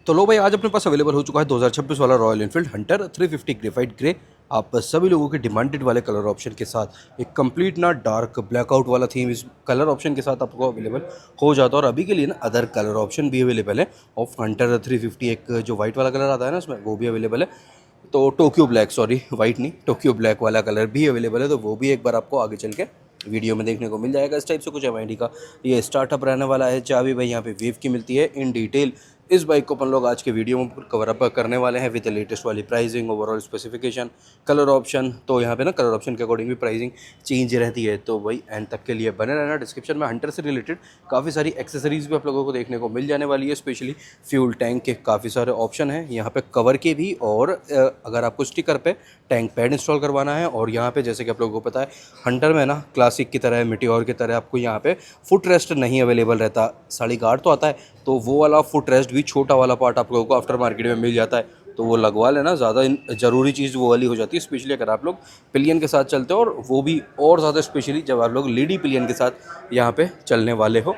तो लो भाई, आज अपने पास अवेलेबल हो चुका है 2026 वाला royal Enfield Hunter 350 graphite grey. आप सभी लोगों के डिमांडेड वाले कलर ऑप्शन के साथ एक कंप्लीट ना डार्क ब्लैकआउट वाला थीम इस कलर ऑप्शन के साथ आपको अवेलेबल हो जाता है। और अभी के लिए ना अदर कलर ऑप्शन भी अवेलेबल है ऑफ हंटर 350। एक जो वाइट वाला कलर आता है ना उसमें, वो भी अवेलेबल है। तो टोक्यो ब्लैक, सॉरी वाइट नहीं, टोक्यो ब्लैक वाला कलर भी अवेलेबल है। तो वो भी एक बार आपको आगे चल के वीडियो में देखने को मिल जाएगा। इस टाइप से कुछ एम का ये स्टार्टअप रहने वाला है। चाबी भाई यहाँ पे वेव की मिलती है इन डिटेल। इस बाइक को अपन लोग आज के वीडियो में कवर अप करने वाले हैं विद लेटेस्ट वाली pricing, overall specification, colour option. तो यहाँ पे ना कलर ऑप्शन के अकॉर्डिंग भी प्राइसिंग चेंज रहती है। तो वही एंड तक के लिए बने रहना। डिस्क्रिप्शन में हंटर से रिलेटेड काफ़ी सारी एक्सेसरीज भी आप लोगों को देखने को मिल जाने वाली है। स्पेशली फ्यूल टैंक के काफ़ी सारे ऑप्शन हैं यहाँ पे, कवर के भी, और अगर आपको स्टिकर पे टैंक पैड इंस्टॉल करवाना है। और यहाँ पे जैसे कि आप लोगों को पता है हंटर में ना क्लासिक की तरह, मिटियोर की तरह आपको यहाँ पे फुट रेस्ट नहीं अवेलेबल रहता। साड़ी गार्ड तो आता है, तो वो वाला फुट रेस्ट भी छोटा वाला पार्ट आप लोगों को आफ्टर मार्केट में मिल जाता है। तो वो लगवा लेना, ज़्यादा ज़रूरी चीज़ वो वाली हो जाती है, स्पेशली अगर आप लोग पिलियन के साथ चलते हो। और वो भी और ज़्यादा स्पेशली जब आप लोग लेडी पिलियन के साथ यहाँ पे चलने वाले हो,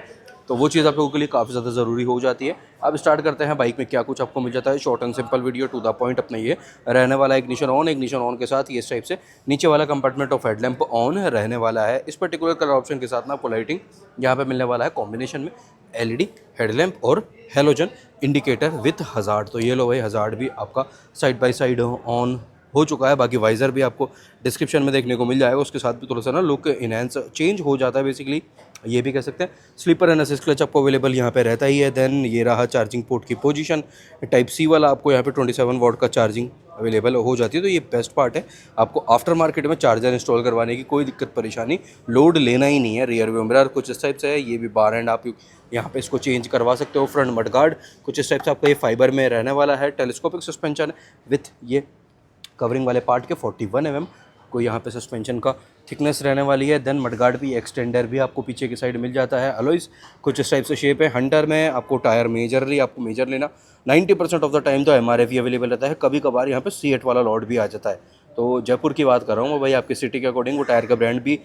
तो वो चीज़ आप लोगों के लिए काफ़ी ज़्यादा ज़रूरी हो जाती है। अब स्टार्ट करते हैं बाइक में क्या कुछ आपको मिल जाता है। Short and simple video, to the point अपना ये रहने वाला है। इग्निशन ऑन के साथ ये इस टाइप से नीचे वाला कंपार्टमेंट ऑफ हेडलैम्प ऑन रहने वाला है। इस पर्टिकुलर कलर ऑप्शन के साथ ना आपको लाइटिंग यहाँ पे मिलने वाला है कॉम्बिनेशन में, एलईडी हेडलैम्प और हेलोजन इंडिकेटर विथ हज़ार्ड। तो ये लो भाई, हज़ार्ड भी आपका साइड बाय साइड ऑन हो चुका है। बाकी वाइज़र भी आपको डिस्क्रिप्शन में देखने को मिल जाएगा। उसके साथ भी थोड़ा सा ना लुक इनहेंस चेंज हो जाता है बेसिकली, ये भी कह सकते हैं। स्लीपर एंड असिस्ट क्लच आपको अवेलेबल यहाँ पे रहता ही है। देन ये रहा चार्जिंग पोर्ट की पोजीशन, टाइप सी वाला आपको यहाँ पे 27 वॉट का चार्जिंग अवेलेबल हो जाती है। तो ये बेस्ट पार्ट है, आपको आफ्टर मार्केट में चार्जर इंस्टॉल करवाने की कोई दिक्कत परेशानी, लोड लेना ही नहीं है। रियर व्यू मिरर कुछ इस टाइप से है, ये भी बार एंड आप यहाँ पे इसको चेंज करवा सकते हो। फ्रंट मड गार्ड कुछ इस टाइप से आपका ये फाइबर में रहने वाला है। टेलीस्कोपिक सस्पेंशन विथ ये कवरिंग वाले पार्ट के 41 mm को यहाँ पे सस्पेंशन का थिकनेस रहने वाली है। देन मडगार्ड भी, एक्सटेंडर भी आपको पीछे की साइड मिल जाता है। अलॉयज़ कुछ इस टाइप से शेप है। हंटर में आपको टायर मेजरली आपको मेजर लेना 90% ऑफ द टाइम तो MRF ही अवेलेबल रहता है। कभी कभार यहाँ पे C8 वाला लॉट भी आ जाता है। तो जयपुर की बात कर रहा हूँ भाई, आपकी सिटी के अकॉर्डिंग वो टायर का ब्रांड भी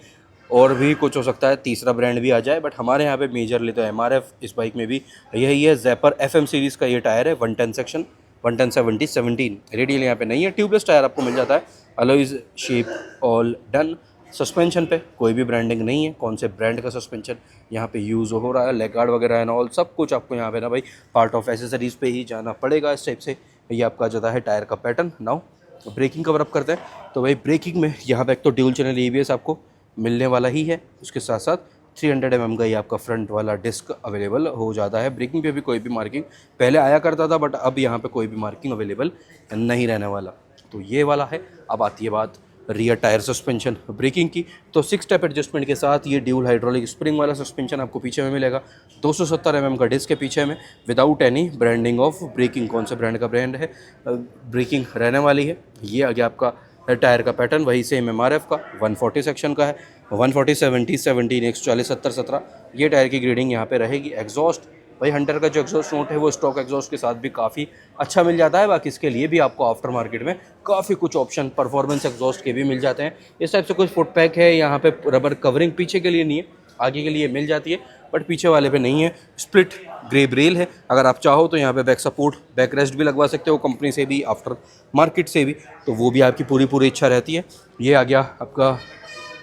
और भी कुछ हो सकता है, तीसरा ब्रांड भी आ जाए, बट हमारे यहाँ पे मेजरली तो MRF इस बाइक में भी यही है। ज़ेपर FM सीरीज़ का ये टायर है, 110 सेक्शन, 110 17 रेडियल यहाँ पे नहीं है। ट्यूबलेस टायर आपको मिल जाता है। Alloys shape all done. Suspension पे कोई भी ब्रांडिंग नहीं है, कौन से ब्रांड का सस्पेंशन यहाँ पे यूज़ हो रहा है, लेग गार्ड वगैरह एंड ऑल सब कुछ आपको यहाँ पे ना भाई पार्ट ऑफ एसेसरीज़ पे ही जाना पड़ेगा। इस टाइप से ये आपका जाता है टायर का pattern. Now braking cover up करते हैं। तो भाई ब्रेकिंग में यहाँ पे एक तो ड्यूल चैनल ABS आपको मिलने वाला ही है। उसके साथ साथ 300 mm का ये आपका फ्रंट वाला डिस्क अवेलेबल हो जाता है। ब्रेकिंग पे भी कोई भी मार्किंग पहले आया करता था, बट अब यहाँ पे कोई भी मार्किंग अवेलेबल नहीं रहने वाला। तो ये वाला है। अब आती है बात रियर टायर सस्पेंशन ब्रेकिंग की। तो 6 स्टेप एडजस्टमेंट के साथ ये ड्यूल हाइड्रोलिक स्प्रिंग वाला सस्पेंशन आपको पीछे में मिलेगा। 270 mm का डिस्क है पीछे में, without any branding of braking. कौन से ब्रांड का ब्रांड है ब्रेकिंग रहने वाली है। ये आ गया आपका टायर का पैटर्न, वही सेम MRF का 140 सेक्शन का है। 140 70 17 140 70 17 ये टायर की ग्रेडिंग यहाँ पे रहेगी। एग्जॉस्ट भाई हंटर का जो एग्जॉस्ट नोट है वो स्टॉक एग्जॉस्ट के साथ भी काफ़ी अच्छा मिल जाता है। बाकी इसके लिए भी आपको आफ्टर मार्केट में काफ़ी कुछ ऑप्शन परफॉर्मेंस एग्जॉस्ट के भी मिल जाते हैं। इस टाइप से कुछ फुट पैक है यहाँ पे, रबर कवरिंग पीछे के लिए नहीं है, आगे के लिए मिल जाती है, बट पीछे वाले पे नहीं है। स्प्लिट ग्रे ब्रेल है, अगर आप चाहो तो यहाँ पे बैक सपोर्ट, बैक रेस्ट भी लगवा सकते हो कंपनी से भी, आफ्टर मार्केट से भी, तो वो भी आपकी पूरी इच्छा रहती है। ये आ गया आपका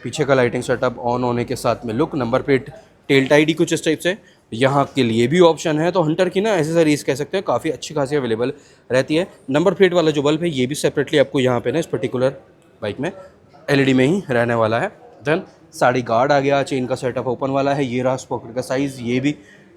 पीछे का लाइटिंग सेटअप ऑन होने के साथ में look. Number plate tail tidy कुछ इस टाइप से यहाँ के लिए भी ऑप्शन है। तो हंटर की ना एसेसरीज कह सकते हैं काफ़ी अच्छी खासी अवेलेबल रहती है। नंबर प्लेट वाला जो बल्ब है ये भी सेपरेटली आपको यहाँ पे ना इस पर्टिकुलर बाइक में LED में ही रहने वाला है। देन साड़ी गार्ड आ गया, चेन का सेटअप ओपन वाला है। ये रहा स्पॉकेट का साइज़, ये भी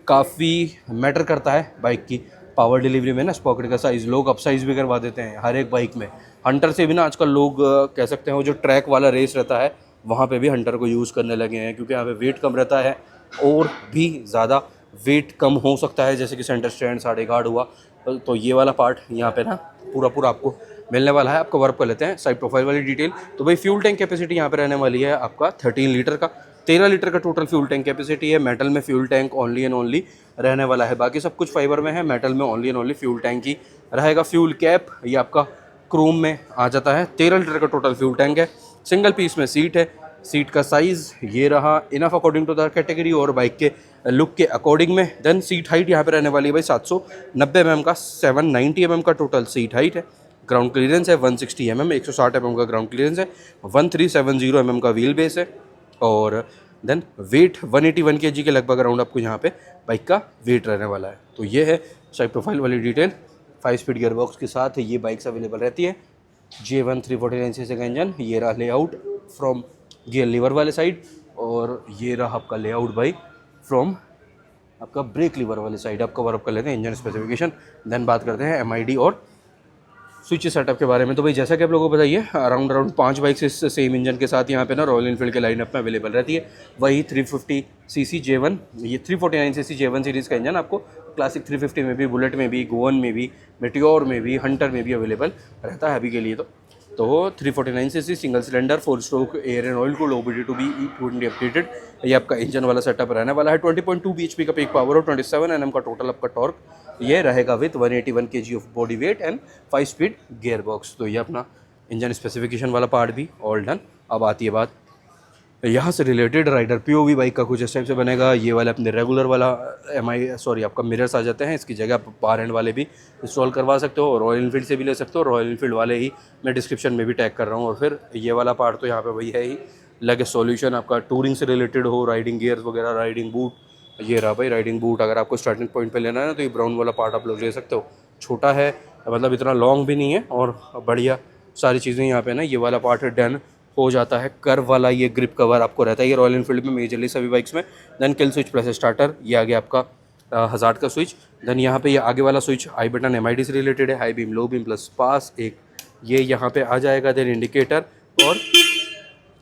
काफ़ी मैटर करता है बाइक की पावर डिलीवरी में ना। स्पॉकेट का साइज़ लोग अप साइज़ भी करवा देते हैं हर एक बाइक में। हंटर से भी ना आजकल लोग कह सकते हैं वो जो ट्रैक वाला रेस रहता है वहाँ पे भी हंटर को यूज़ करने लगे हैं, क्योंकि यहाँ पे वेट कम रहता है और भी ज़्यादा वेट कम हो सकता है, जैसे कि सेंटर स्टैंड, साड़ी गार्ड हुआ। तो ये वाला पार्ट यहाँ पे ना पूरा आपको मिलने वाला है। आपको वर्क कर लेते हैं साइड प्रोफाइल वाली डिटेल। तो भाई फ्यूल टैंक कैपेसिटी यहाँ पे रहने वाली है आपका 13 लीटर का। 13 लीटर का टोटल फ्यूल टैंक कैपेसिटी है। मेटल में fuel tank only and only रहने वाला है, बाकी सब कुछ फाइबर में है। मेटल में only and only fuel tank ही रहेगा। फ्यूल कैप ये आपका क्रोम में आ जाता है। 13 लीटर का टोटल फ्यूल टैंक है। सिंगल पीस में सीट है। सीट का साइज़ ये रहा enough according to the category और बाइक के लुक के अकॉर्डिंग में। देन सीट हाइट यहाँ पे रहने वाली है भाई 790 mm का, 790 mm का टोटल सीट हाइट है। ग्राउंड क्लियरेंस है 160 mm, 160 mm का ग्राउंड क्लियरेंस है। 1370 mm का व्हील बेस है और देन वेट 181 kg के लगभग अराउंड आपको यहाँ पे बाइक का वेट रहने वाला है। तो ये है साइड प्रोफाइल वाली डिटेल। 5 स्पीड गियर बॉक्स के साथ ये बाइक्स अवेलेबल रहती है। J1 349 cc का इंजन, ये रहा लेआउट फ्रॉम गियर लीवर वाले साइड और ये रहा आपका लेआउट भाई फ्रॉम आपका ब्रेक लीवर वाले साइड। आप कवर अप कर लेते हैं इंजन स्पेसिफिकेशन। देन बात करते हैं MID और स्विच सेटअप के बारे में। तो भाई जैसा कि आप लोगों को बताइए अराउंड 5 बाइक्स इस सेम इंजन के साथ यहाँ पे ना रॉयल इनफील्ड के लाइनअप में अवेलेबल रहती है। वही 350 cc J1, ये 349 cc J1 सीरीज़ का इंजन आपको क्लासिक 350 में भी, बुलेट में भी, गोवन में भी, मेटियोर में भी, हंटर में भी अवेलेबल रहता है अभी के लिए। तो 349 cc single cylinder 4 stroke air and oil cooled OBD2B E20 updated ये आपका इंजन वाला सेटअप रहने वाला है। 20.2 bhp का पीक पावर और 27 Nm का टोटल आपका टॉर्क ये रहेगा with 181 kg of body weight and 5 speed gear box. तो ये अपना इंजन स्पेसिफिकेशन वाला पार्ट भी ऑल डन। अब आती है बात यहाँ से रिलेटेड राइडर POV बाइक का कुछ इस टाइप से बनेगा। ये वाला अपने रेगुलर वाला आपका मिरर्स आ जाते हैं, इसकी जगह आप बार एंड वाले भी इंस्टॉल करवा सकते हो और रॉयल इनफील्ड से भी ले सकते हो। रॉयल इनफील्ड वाले ही मैं डिस्क्रिप्शन में भी टैग कर रहा हूँ। और फिर ये वाला पार्ट तो यहाँ पे वही है ही लगे सॉल्यूशन आपका टूरिंग से रिलेटेड हो, राइडिंग गियर्स वगैरह, राइडिंग बूट, ये रहा भाई राइडिंग बूट। अगर आपको स्टार्टिंग पॉइंट पे लेना है ना तो ये ब्राउन वाला पार्ट आप लोग ले सकते हो। छोटा है मतलब इतना लॉन्ग भी नहीं है और बढ़िया सारी चीज़ें यहाँ पे ना ये वाला पार्ट डन हो जाता है। कर्व वाला ये ग्रिप कवर आपको रहता है ये रॉयल इनफील्ड में मेजरली सभी बाइक्स में। Then kill switch plus starter, ये आ गया आपका हज़ार्ड का स्विच। देन यहाँ पे ये आगे वाला स्विच आई बटन MID से रिलेटेड है, high beam, low beam plus pass एक ये यहाँ पे आ जाएगा। देन इंडिकेटर और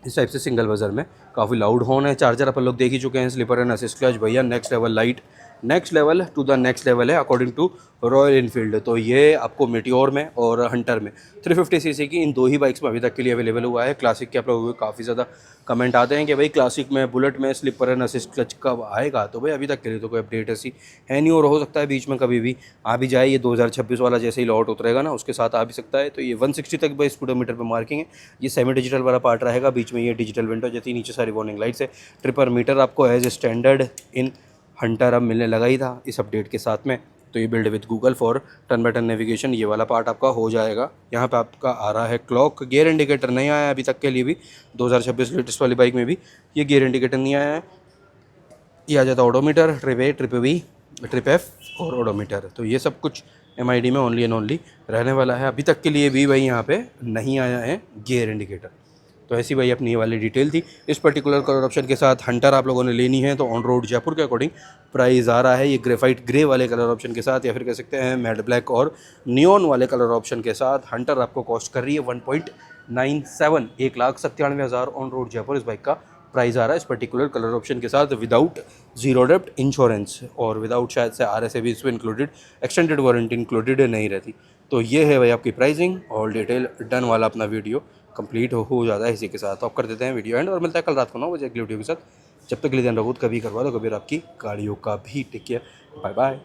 इस टाइप से सिंगल बजर में काफ़ी लाउड हॉर्न है। चार्जर अपन लोग देख ही चुके हैं, स्लीपर एंड असिस्ट क्लच भैया next level light, next level to the next level है अकॉर्डिंग टू रॉयल इनफील्ड। तो ये आपको मेटियोर में और हंटर में 350 cc की इन दो ही बाइक्स में अभी तक के लिए अवेलेबल हुआ है। क्लासिक के आप लोगों को काफ़ी ज़्यादा कमेंट आते हैं कि भाई क्लासिक में, बुलेट में स्लीपर एंड असिस्ट क्लच कब आएगा। तो भाई अभी तक के लिए तो कोई अपडेट ऐसी है नहीं और हो सकता है बीच में कभी भी आ भी जाए। ये 2026 वाला जैसे ही लॉट उतरेगा ना उसके साथ आ भी सकता है। तो ये 160 तक भाई स्पीडोमीटर पर मार्किंग है। ये सेमी डिजिटल वाला पार्ट रहेगा, बीच में ये डिजिटल विंडो जैसी, नीचे सारी वार्निंग लाइट्स है। ट्रिपर मीटर आपको एज स्टैंडर्ड इन हंटर अब मिलने लगा ही था इस अपडेट के साथ में। तो ये build with Google for turn by turn navigation ये वाला पार्ट आपका हो जाएगा। यहाँ पे आपका आ रहा है क्लॉक। गियर इंडिकेटर नहीं आया अभी तक के लिए भी, 2026 लेटेस्ट वाली बाइक में भी ये गियर इंडिकेटर नहीं आया है। ये आ जाता है odometer, trip A, trip B, trip F और ओडोमीटर। तो ये सब कुछ MID में ओनली एंड ओनली रहने वाला है। अभी तक के लिए भी भाई यहाँ पे नहीं आया है गियर इंडिकेटर। तो ऐसी भाई अपनी ये वाली डिटेल थी। इस पर्टिकुलर कलर ऑप्शन के साथ हंटर आप लोगों ने लेनी है तो ऑन रोड जयपुर के अकॉर्डिंग प्राइस आ रहा है ये ग्रेफाइट ग्रे वाले कलर ऑप्शन के साथ, या फिर कह सकते हैं मैट ब्लैक और नियॉन वाले कलर ऑप्शन के साथ हंटर आपको कॉस्ट कर रही है 1.97, 1,97,000 ऑन रोड जयपुर इस बाइक का प्राइस आ रहा है इस पर्टिकुलर कलर ऑप्शन के साथ विदाउट जीरो डेप्ट इंश्योरेंस और विदाउट शायद से RSA भी इसमें इंक्लूडेड, एक्सटेंडेड वारंटी इंक्लूडेड नहीं रहती। तो ये है भाई आपकी प्राइसिंग और डिटेल डन वाला अपना वीडियो कंप्लीट हो जाता है इसी के साथ। तो आप कर देते हैं वीडियो एंड और मिलता है कल रात को 9 बजे अगली वीडियो के साथ। जब तक के लिए ध्यान रखो, कभी करवा दो कभी आपकी गाड़ियों का भी। Take care, bye bye.